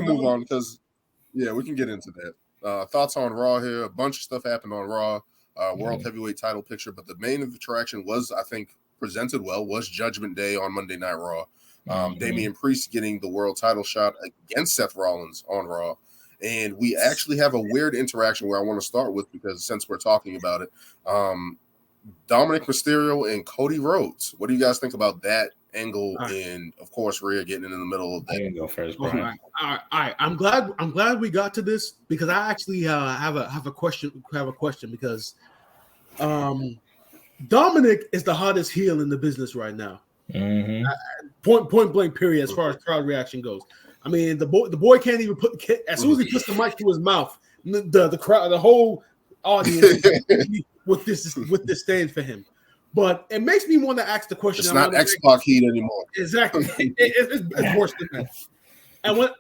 move on because we can get into that. Thoughts on Raw here? A bunch of stuff happened on Raw. World Heavyweight title picture, but the main attraction was, I think, presented well, was Judgment Day on Monday Night Raw. Damian Priest getting the world title shot against Seth Rollins on Raw. And we actually have a weird interaction where I want to start with, because since we're talking about it, Dominic Mysterio and Cody Rhodes. What do you guys think about that angle? And of course, Rhea getting in the middle of that. I can go first, Brian. All right. I'm glad we got to this, because I actually have a question because Dominic is the hottest heel in the business right now. Point blank period, as far as crowd reaction goes. I mean, the boy can't even as soon as he puts the mic to his mouth, the crowd, the whole audience with this stand for him. But it makes me want to ask the question. It's not X-Pac heat anymore. Exactly. It's worse than that.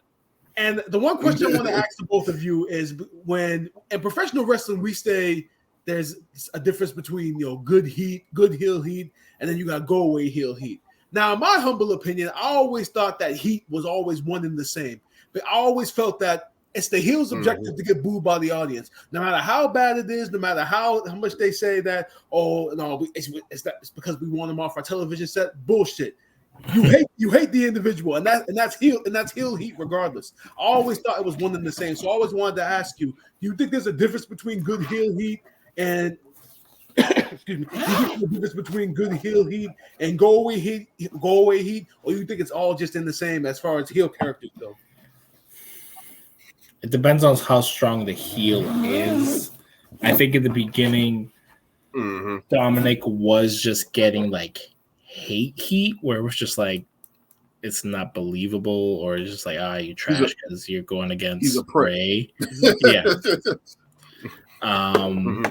And the one question I want to ask to both of you is, when in professional wrestling we say there's a difference between good heel heat, and then you got go away heel heat. Now, in my humble opinion, I always thought that heat was always one and the same. But I always felt that it's the heel's objective to get booed by the audience. No matter how bad it is, no matter how much they say that, it's because we want them off our television set. Bullshit. You hate the individual, and that's heel heat regardless. I always thought it was one and the same. So I always wanted to ask you, do you think there's a difference between good heel heat and excuse me, do you think there's a difference between good heel heat and go away heat, or you think it's all just in the same as far as heel characters go? It depends on how strong the heel is. I think in the beginning, Dominic was just getting like hate heat, where it was just like, it's not believable, or it's just like, you trash because you're going against Ray. Yeah.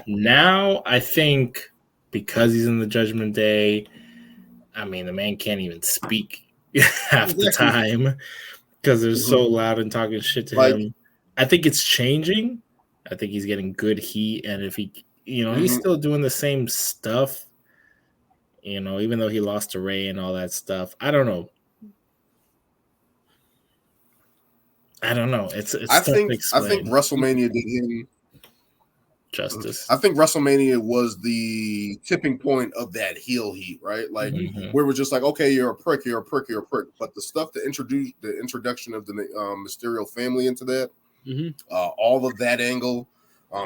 Now I think because he's in the Judgment Day, I mean, the man can't even speak half the time because they're so loud and talking shit to him. I think it's changing. I think he's getting good heat, and if he, he's still doing the same stuff, even though he lost to Ray and all that stuff. I don't know. It's I think WrestleMania did him justice. I think WrestleMania was the tipping point of that heel heat, right? Like we were just like, okay, you're a prick. But the stuff to introduce the introduction of the Mysterio family into that, all of that angle,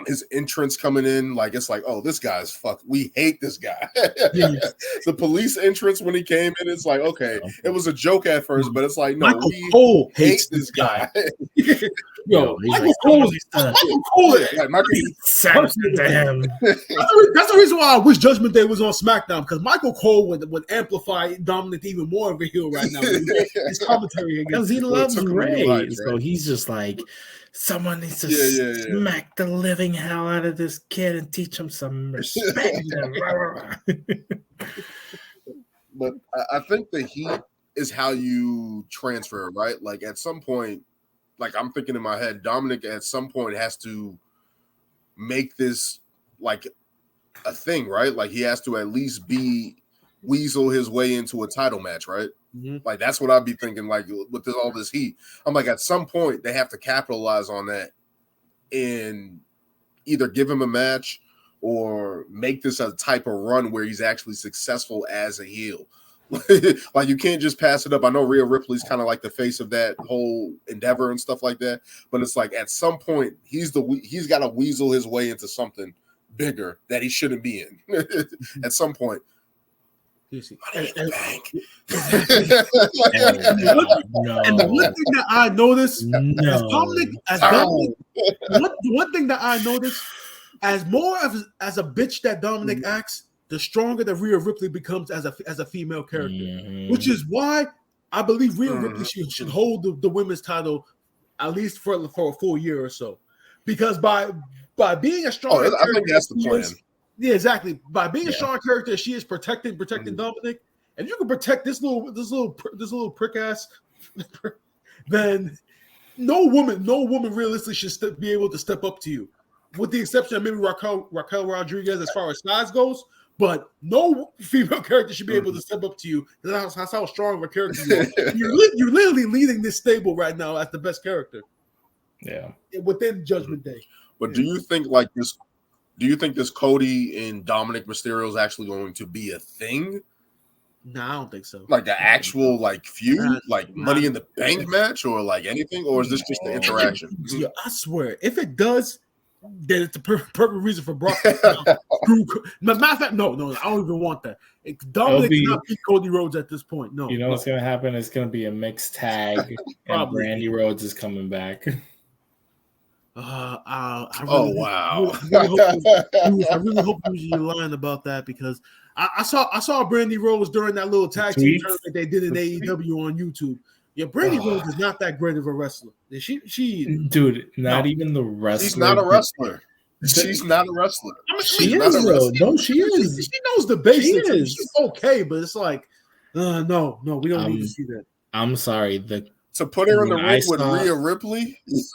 his entrance coming in, like it's like, oh, this guy's fuck. We hate this guy. The police entrance when he came in, it's like, okay, it was a joke at first, but it's like, no, Michael Cole hates this guy. Michael Cole sounds to him. That's the reason why I wish Judgment Day was on SmackDown, because Michael Cole would amplify Dominic even more of a heel right now. His commentary, because he loves Ray, so he's just like, someone needs to smack the living hell out of this kid and teach him some respect. But I think the heat is how you transfer, right? Like at some point, like I'm thinking in my head, Dominic at some point has to make this like a thing, right? Like he has to at least weasel his way into a title match, right? Like that's what I'd be thinking. Like with all this heat, I'm like, at some point they have to capitalize on that and either give him a match or make this a type of run where he's actually successful as a heel. Like you can't just pass it up. I know Rhea Ripley's kind of like the face of that whole endeavor and stuff like that, but it's like at some point he's got to weasel his way into something bigger that he shouldn't be in. At some point. And the one thing that I noticed, one thing that I noticed, as a bitch that Dominic acts, the stronger that Rhea Ripley becomes as a female character, which is why I believe Rhea Ripley should hold the women's title at least for a full year or so, because by being a strong, I think that's the plan. Yeah, exactly. By being a strong character, she is protecting Dominic. And you can protect this little prick ass, then no woman realistically should be able to step up to you, with the exception of maybe Raquel Rodriguez as far as size goes. But no female character should be able to step up to you. That's how strong of a character you are. You're literally leading this stable right now as the best character. Yeah. Within Judgment Day. But do you think like this? Do you think this Cody and Dominic Mysterio is actually going to be a thing? No, I don't think so. Like an actual like feud, like Money in the Bank match, or like anything, or is this just the interaction? Yeah, I swear, if it does, then it's the perfect reason for Brock. Matter of fact, no, I don't even want that. Dominic cannot beat Cody Rhodes at this point. No, you know what's gonna happen? It's gonna be a mixed tag, and Brandy Rhodes is coming back. Wow! I really hope you're lying about that, because I saw Brandy Rhodes during that little tag team tournament they did in AEW on YouTube. Yeah, Brandy Rhodes is not that great of a wrestler. She dude, not even the wrestler. She's not a wrestler. She's not a wrestler. I mean, she is though. No, she is. She knows the basics. She's okay, but it's like, no, we don't need to see that. I'm sorry. To put her in the ring with Rhea Ripley? That's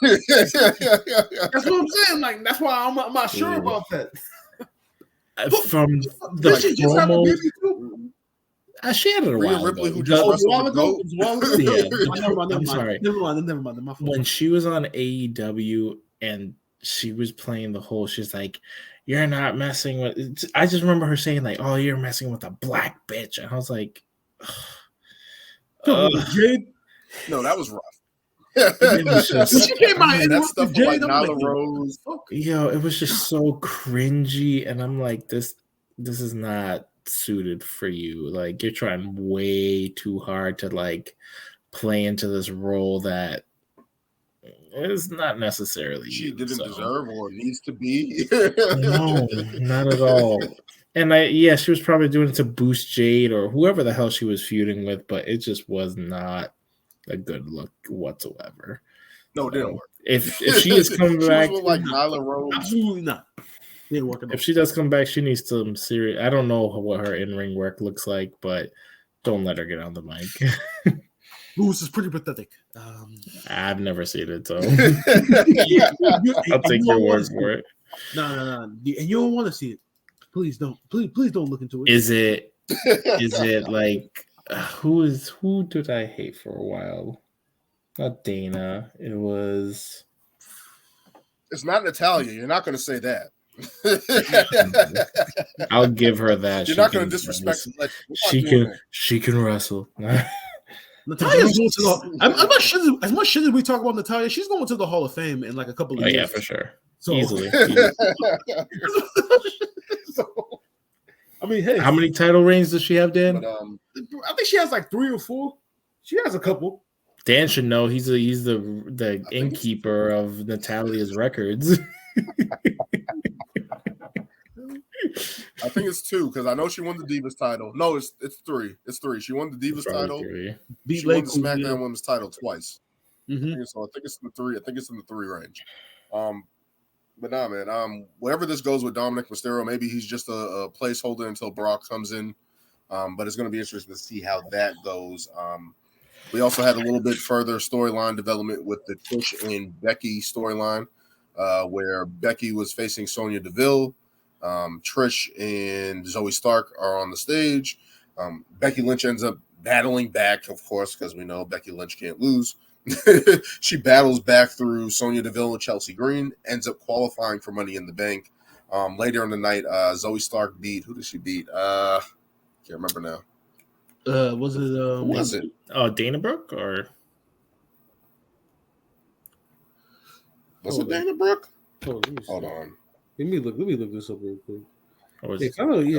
what I'm saying. Like, that's why I'm not sure about that. From the promo, she had it a while Ripley, ago. who just wrestled I'm sorry. Never mind. When she was on AEW and she was playing the whole, she's like, "You're not messing with." I just remember her saying like, "Oh, you're messing with a black bitch," and I was like, Jade. No, that was rough. It was just, she came out that stuff Jade, like Nyla Rose. Yo, it was just so cringy, and I'm like, this is not suited for you. Like, you're trying way too hard to like play into this role that is not necessarily she didn't deserve or needs to be. No, not at all. And she was probably doing it to boost Jade or whoever the hell she was feuding with, but it just was not a good look whatsoever. No, it didn't work. If she is coming back, like Nyla Rose, absolutely not. If she does come back, she needs some serious. I don't know what her in-ring work looks like, but don't let her get on the mic. Moose is pretty pathetic. I've never seen it, so I'll take your word for it. No. And you don't want to see it. Please don't. Please don't look into it. Is it like who did I hate for a while? Not Dana. It was. It's not Natalia. You're not going to say that. I'll give her that. You're not going to disrespect. Like, she can wrestle. Natalia's going to the. As much shit as we talk about Natalia, she's going to the Hall of Fame in like a couple of years. Yeah, for sure. So, Easily. So, I mean, hey, how many title reigns does she have, Dan? But, I think she has like 3 or 4. She has a couple. Dan should know. He's the innkeeper of Natalia's records. I think it's 2 because I know she won the Divas title. No, it's 3. It's 3. She won the Divas title. She won the SmackDown Women's title twice. Mm-hmm. So I think it's in the 3. I think it's in the 3 range. But nah, man. Wherever this goes with Dominic Mysterio, maybe he's just a placeholder until Brock comes in. But it's going to be interesting to see how that goes. We also had a little bit further storyline development with the Trish and Becky storyline, where Becky was facing Sonya Deville. Trish and Zoey Stark are on the stage. Becky Lynch ends up battling back, of course, because we know Becky Lynch can't lose. She battles back through Sonya Deville and Chelsea Green, ends up qualifying for Money in the Bank. Later in the night, Zoey Stark beat. Who did she beat? Can't remember now. Was it? Oh, Dana Brooke or was it Dana Brooke? Hold on. Let me look this up real quick.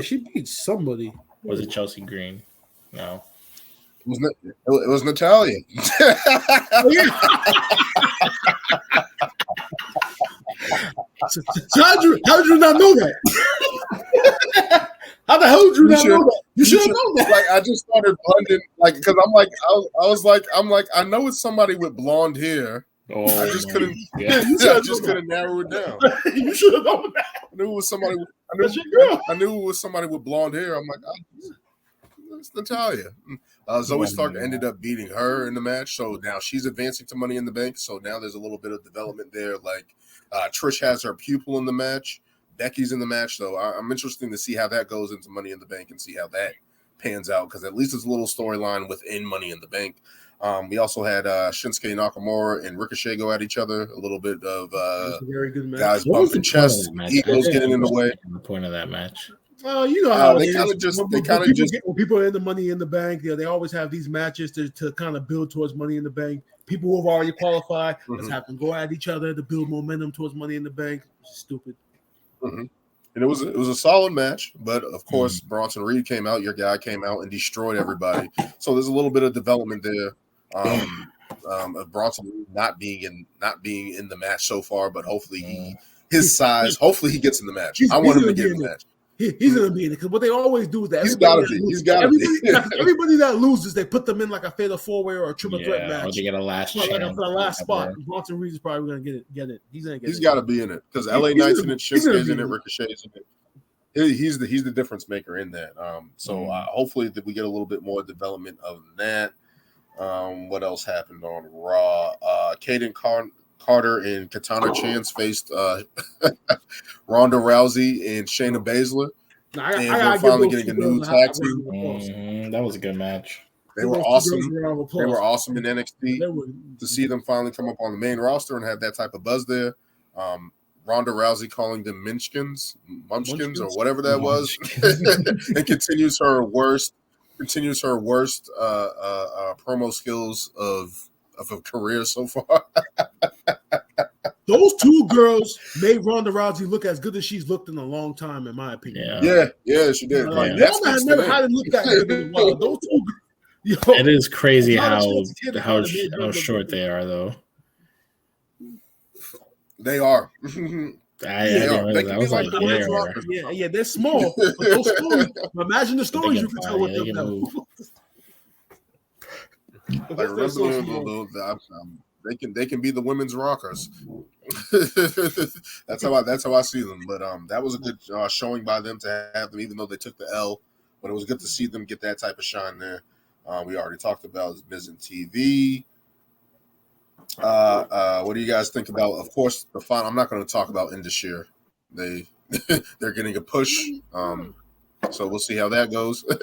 She beat somebody. Was it Chelsea Green? No. It was Natalia. So how did you not know that? How the hell did you not know that? You should have known that. Like, I just started blending, like, because I'm like, I know it's somebody with blonde hair. Oh, I just couldn't. Yeah, I just couldn't narrow it down. You should have known that. I knew it was somebody. I knew it was somebody with blonde hair. I'm like, it's Natalia. Zoey Stark ended up beating her in the match, so now she's advancing to Money in the Bank. So now there's a little bit of development there. Like Trish has her pupil in the match. Becky's in the match, so I'm interested to see how that goes into Money in the Bank and see how that pans out, because at least it's a little storyline within Money in the Bank. We also had Shinsuke Nakamura and Ricochet go at each other. A little bit of very good match. Guys bumping chests, egos getting in the way. The point of that match. Well, you know how they kind of just when people are in the Money in the Bank, they always have these matches to kind of build towards Money in the Bank. People who have already qualified, let's have them go at each other to build momentum towards Money in the Bank. It's stupid. And it was a solid match, but of course Bronson Reed came out, your guy came out and destroyed everybody. So there's a little bit of development there. Of Bronson Reed not being in the match so far, but hopefully hopefully he gets in the match. I want him to get in the match. He's going to be in it, because what they always do is that he's got to be. Everybody that loses, they put them in like a fatal four-way or a triple threat match. Or they get a last chance. Like for the last spot. Bronson Reed is probably going to get it. He's got to be in it, because LA Knight's in it, Shinsuke's in it, Ricochet's in it. He's the difference maker in that. So hopefully that we get a little bit more development of that. What else happened on Raw? Kaden Carter and Katana Chance faced Ronda Rousey and Shayna Baszler. And we're finally getting a new tag team. That was a good match. They were awesome. They were awesome in NXT. To see them finally come up on the main roster and have that type of buzz there. Ronda Rousey calling them Munchkins or whatever that was, and continues her worst promo skills of a career so far. Those two girls made Ronda Rousey look as good as she's looked in a long time, in my opinion. Yeah, she did. Ronda never looked that good in a while. Those two. It is crazy how short they are, though. They are. I was like, they're small. But those stories, imagine the stories you can tell with them now. They can be the women's rockers. That's how I see them. But that was a good showing by them to have them, even though they took the L. But it was good to see them get that type of shine there. We already talked about Miz and TV. What do you guys think about? Of course, the final. I'm not going to talk about Indashir. They're getting a push. So we'll see how that goes. Just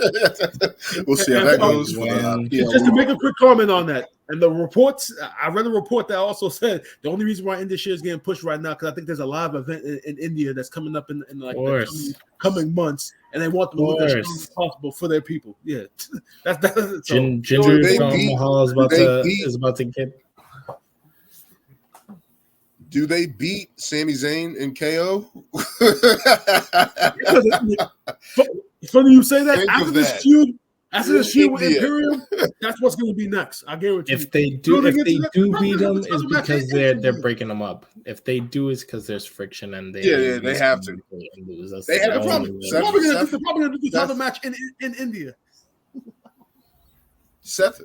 to make a quick comment on that, and the reports, I read a report that also said the only reason why Indashir is getting pushed right now because I think there's a live event in India that's coming up in like the coming months, and they want them to look as strong as possible for their people. Yeah, that's so, Ginger Mahal is about to get. Do they beat Sami Zayn and KO? Funny you say that. After this feud with Imperium, that's what's going to be next. I guarantee. If they do beat them, is because they're breaking them up. If they do, it's because there's friction and they have to. They're probably going to do this other match in India. Seth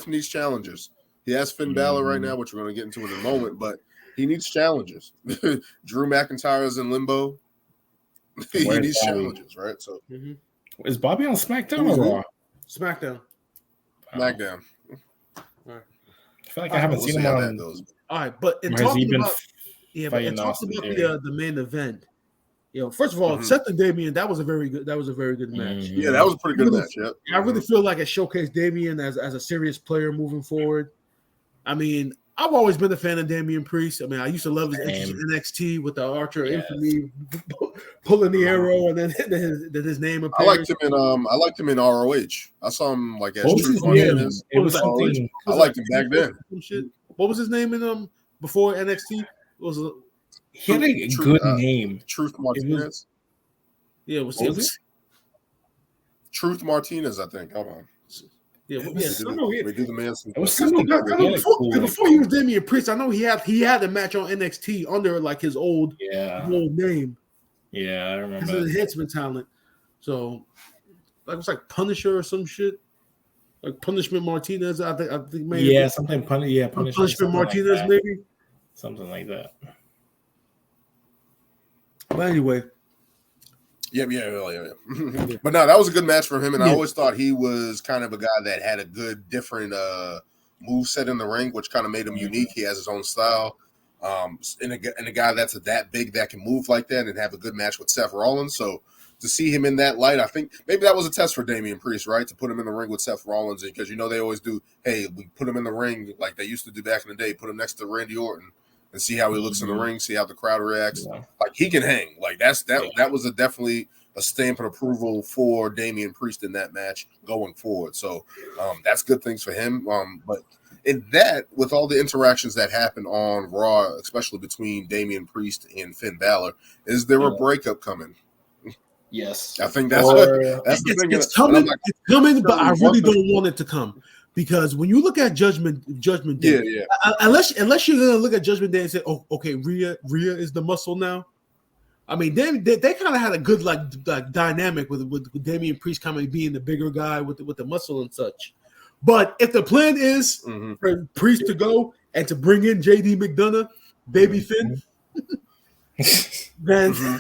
needs challengers. He has Finn Balor right now, which we're going to get into in a moment, but he needs challengers. Drew McIntyre is in limbo. He needs challenges, right? So, is Bobby on SmackDown or Raw? SmackDown. SmackDown. All right. I feel like I haven't seen him on. All right, but in talking about the main event, first of all, Seth and Damien, that was a very good match. Yeah, that was a pretty good match. Yeah, I really feel like it showcased Damien as a serious player moving forward. I mean, I've always been a fan of Damian Priest. I mean, I used to love his entrance in NXT with the Archer Infamy pulling the arrow, and then his name appeared. I liked him in ROH. I saw him like as Truth Martinez. It was something. I liked him back then. What was his name in before NXT? He had a good name. Truth Martinez. It was Truth Martinez, I think. Hold on. We do the man. Before he was Damian Priest, I know he had a match on NXT under like his old name. Yeah, I remember. His enhancement talent. So, like it was like Punisher or some shit, like Punishment Martinez. I think maybe something Punishment Martinez, like maybe something like that. But anyway. Yeah. But no, that was a good match for him, and I always thought he was kind of a guy that had a good, different move set in the ring, which kind of made him unique. He has his own style. and a guy that's that big that can move like that and have a good match with Seth Rollins. So to see him in that light, I think maybe that was a test for Damien Priest, right? To put him in the ring with Seth Rollins, because they always do. Hey, we put him in the ring like they used to do back in the day. Put him next to Randy Orton and see how he looks in the ring, see how the crowd reacts. Yeah. Like he can hang. Like that was definitely a stamp of approval for Damien Priest in that match going forward. So that's good things for him. But in that, with all the interactions that happened on Raw, especially between Damien Priest and Finn Balor, is there a breakup coming? Yes. I think that's the thing. It's coming, but I really don't want it to come. Because when you look at Judgment Day, unless you're gonna look at Judgment Day and say, "Oh, okay, Rhea is the muscle now." I mean, they kind of had a good like dynamic with Damien Priest kind of being the bigger guy with the muscle and such. But if the plan is for Priest to go and to bring in JD McDonough, Baby Finn, then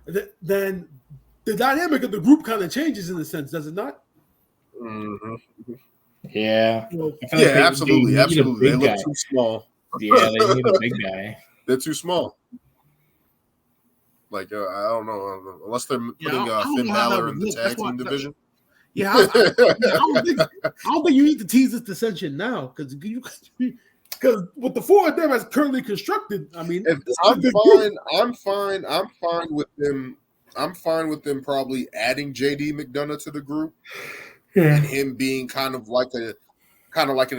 the dynamic of the group kind of changes in a sense, does it not? Yeah. Absolutely. They look too small. Yeah, they need a big guy. They're too small. Like, I don't know. Unless they're putting Finn Balor in the tag team division. Yeah, I don't think you need to tease this Descension now because with the four of them as currently constructed, I mean, I'm fine with them. I'm fine with them probably adding JD McDonough to the group and him being kind of like an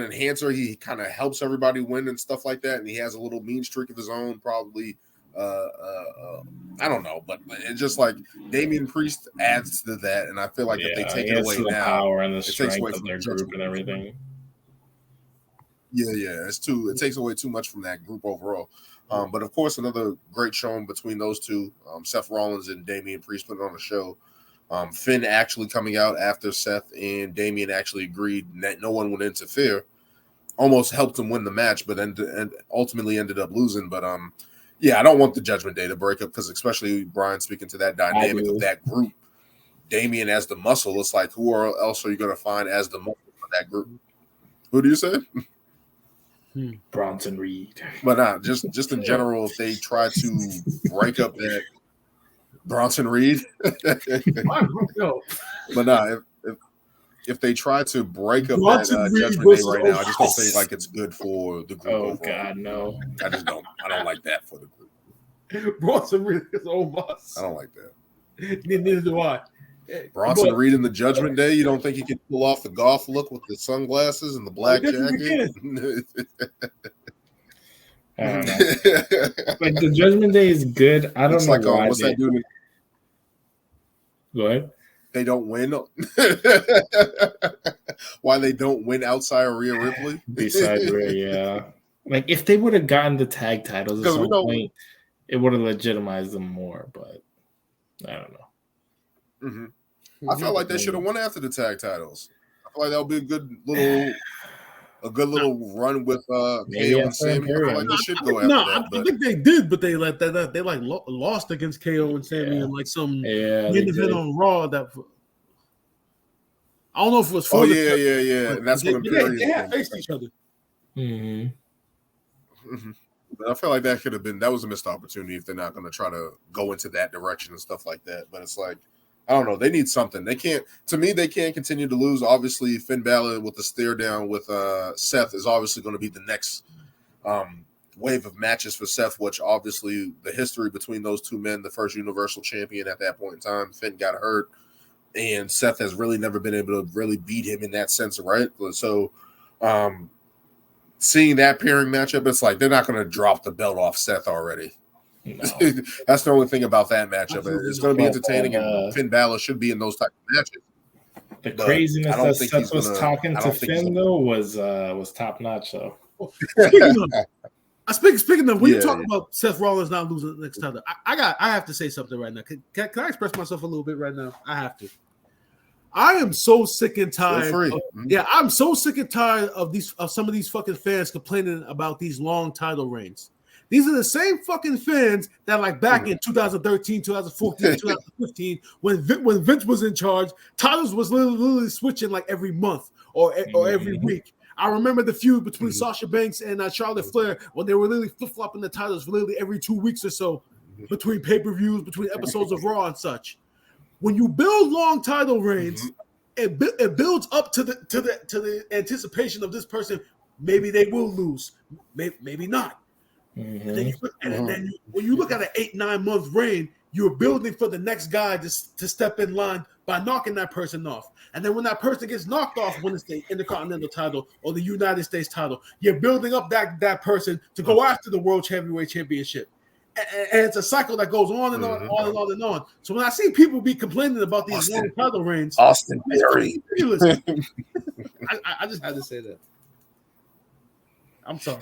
enhancer. He kind of helps everybody win and stuff like that, and he has a little mean streak of his own, probably. I don't know, but it's just like Damien Priest adds to that, and I feel like if they take it away now, power and the strength of their group and everything. Yeah, it takes away too much from that group overall. But of course, another great showing between those two, Seth Rollins and Damien Priest putting on a show. Finn actually coming out after Seth and Damien actually agreed that no one would interfere, almost helped him win the match, but and ultimately ended up losing. But I don't want the Judgment Day to break up because, especially Brian speaking to that dynamic of that group, Damien as the muscle. It's like, who else are you going to find as the muscle for that group? Who do you say? Bronson Reed. But not just in general, if they try to break up that Bronson Reed. But nah, if they try to break up that Judgment Day right now, I just don't think like it's good for the group. Oh God, no! I just don't. I don't like that for the group. Bronson Reed is old boss. I don't like that. Neither do I. Bronson Reed in the Judgment Day. You don't think he can pull off the golf look with the sunglasses and the black jacket? I don't know. Like the Judgment Day is good. I don't know like, why. What's that dude? Go ahead. They don't win. Why they don't win outside of Rhea Ripley? Besides Rhea, yeah. Like if they would have gotten the tag titles at some point, it would have legitimized them more. But I don't know. I felt like they should have won after the tag titles. I feel like that would be a good little run with KO and Sammy. I feel like they should go after that. I think they did, but they lost against KO and Sammy in like some main event on Raw. That I don't know if it was for and that's what they had faced each other. But I feel like that was a missed opportunity if they're not going to try to go into that direction and stuff like that. But it's like, I don't know. They need something. They can't continue to lose. Obviously, Finn Balor with the stare down with Seth is obviously going to be the next wave of matches for Seth, which obviously the history between those two men, the first Universal Champion at that point in time, Finn got hurt, and Seth has really never been able to really beat him in that sense, right? So seeing that pairing matchup, it's like they're not going to drop the belt off Seth already. No. That's the only thing about that matchup. It's going to be entertaining, and Finn Balor should be in those type of matches. The craziness that Seth was talking to Finn though was top notch. So speaking of when you talk about Seth Rollins not losing next time, I have to say something right now. Can I express myself a little bit right now? I have to. I am so sick and tired. I'm so sick and tired of some of these fucking fans complaining about these long title reigns. These are the same fucking fans that like back in 2013, 2014, 2015, when Vince was in charge, titles was literally switching like every month or every week. I remember the feud between Sasha Banks and Charlotte Flair when they were literally flip-flopping the titles literally every 2 weeks or so between pay-per-views, between episodes of Raw and such. When you build long title reigns, it builds up to the anticipation of this person. Maybe they will lose, maybe not. And then when you look at an 8-9 month reign, you're building for the next guy to step in line by knocking that person off. And then when that person gets knocked off, when it's the Intercontinental title or the United States title, you're building up that person to go after the World Heavyweight Championship. And it's a cycle that goes on and on, on and on and on. So when I see people be complaining about these long title reigns, Austin Theory. I just had to say that. I'm sorry.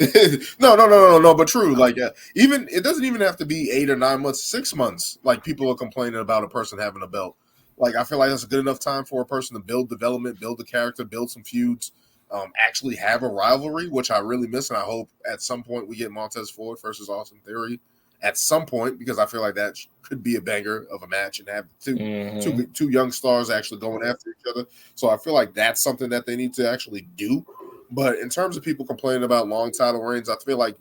No. But true, like even it doesn't even have to be 8 or 9 months, 6 months. Like people are complaining about a person having a belt. Like I feel like that's a good enough time for a person to build development, build the character, build some feuds, actually have a rivalry, which I really miss, and I hope at some point we get Montez Ford versus Austin Theory at some point, because I feel like that could be a banger of a match and have two young stars actually going after each other. So I feel like that's something that they need to actually do. But in terms of people complaining about long title reigns, I feel like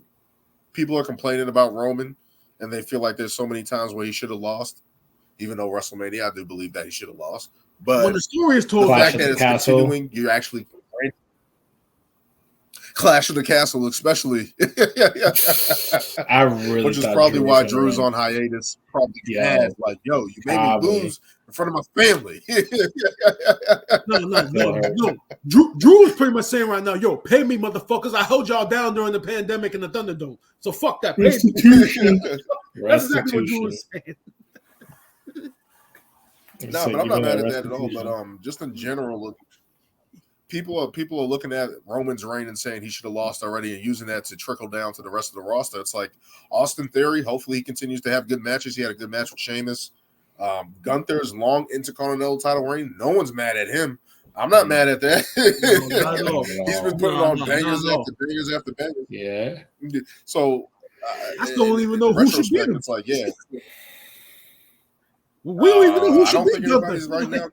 people are complaining about Roman, and they feel like there's so many times where he should have lost. Even though WrestleMania, I do believe that he should have lost. But when the story is told, the fact that it's continuing, you actually Clash of the Castle, especially. I really, which is probably why Drew's on hiatus. Probably mad, like, yo, you made me lose in front of my family. No. Drew is pretty much saying right now, yo, pay me, motherfuckers. I held y'all down during the pandemic in the Thunderdome. So fuck that. Restitution. That's exactly what Drew is saying. No, but I'm not mad at that at all. But just in general, people are looking at Roman's reign and saying he should have lost already, and using that to trickle down to the rest of the roster. It's like Austin Theory. Hopefully, he continues to have good matches. He had a good match with Sheamus. Gunther's long Intercontinental title reign. No one's mad at him. I'm not mad at that. He's been putting on bangers after bangers after bangers. Yeah. So I still don't even know who should beat him. It's like, yeah. We don't even know who should beat anybody's right now.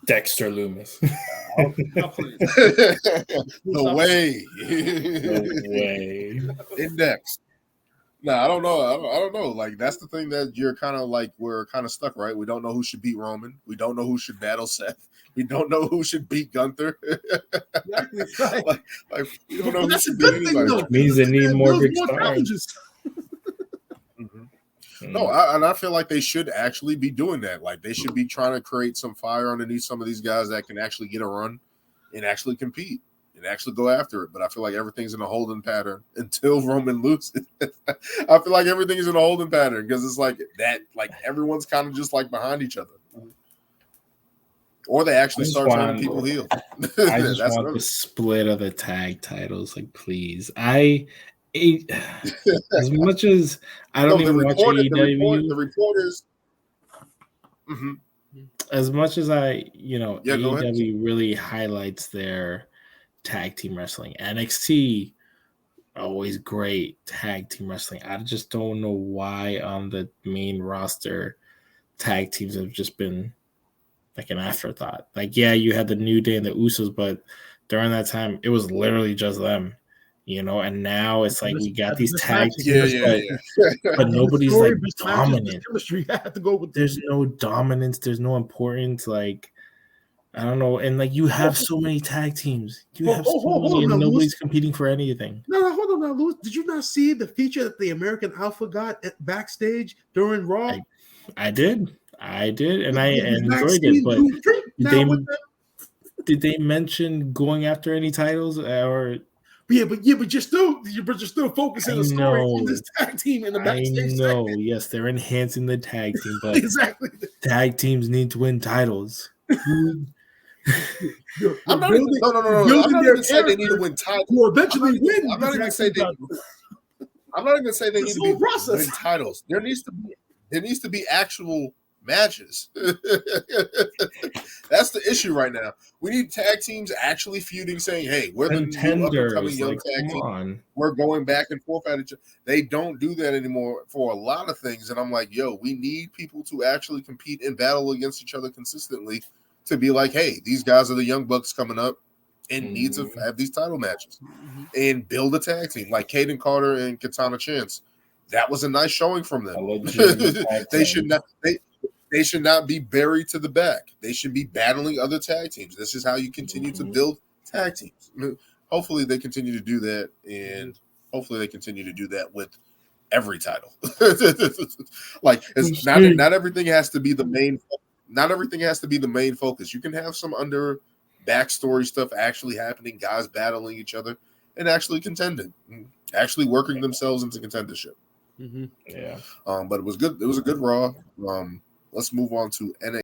Dexter Loomis. The way. Index. No, I don't know. I don't know. Like, that's the thing that you're kind of like, we're kind of stuck, right? We don't know who should beat Roman. We don't know who should battle Seth. We don't know who should beat Gunther. Exactly. like we don't know who should beat anybody. Means they need more big stars. No, I feel like they should actually be doing that. Like, they should be trying to create some fire underneath some of these guys that can actually get a run and actually compete and actually go after it. But I feel like everything's in a holding pattern until Roman loses. I feel like everything is in a holding pattern because it's like that. Like, everyone's kind of just like behind each other, or they actually start turning people heel. I just want the split of the tag titles. Like, please, as much as I don't even watch AEW, the reporters. As much as AEW really highlights their tag team wrestling. NXT, always great tag team wrestling. I just don't know why on the main roster, tag teams have just been like an afterthought. Like, yeah, you had the New Day and the Usos, but during that time, it was literally just them. And now it's like we got these tag teams, but nobody's like dominant. There's no dominance. There's no importance. Like, I don't know. And like, you have so many tag teams. You have so many, and nobody's competing for anything. No, hold on now, Louis. Did you not see the feature that the American Alpha got backstage during Raw? I did, and I enjoyed it. But did they mention going after any titles or? But you're still focusing the story on this tag team in the backstage. I know. Yes, they're enhancing the tag team, but exactly. Tag teams need to win titles. I'm not even saying they need to win titles. Will eventually win. I'm not even saying they need to win titles. There needs to be actual matches. That's the issue right now. We need tag teams actually feuding, saying, "Hey, we're the new up-and-coming young tag team. We're going back and forth at each other." They don't do that anymore for a lot of things, and I'm like, "Yo, we need people to actually compete and battle against each other consistently to be like, hey, these guys are the Young Bucks coming up and need to have these title matches and build a tag team like Caden Carter and Katana Chance. That was a nice showing from them. They should not be buried to the back. They should be battling other tag teams. This is how you continue to build tag teams. Hopefully they continue to do that, and hopefully they continue to do that with every title. Like it's not everything has to be the main. Not everything has to be the main focus. You can have some under backstory stuff actually happening, guys battling each other and actually contending, actually working themselves into contendership. Yeah. But it was good. It was a good Raw. Let's move on to NXT.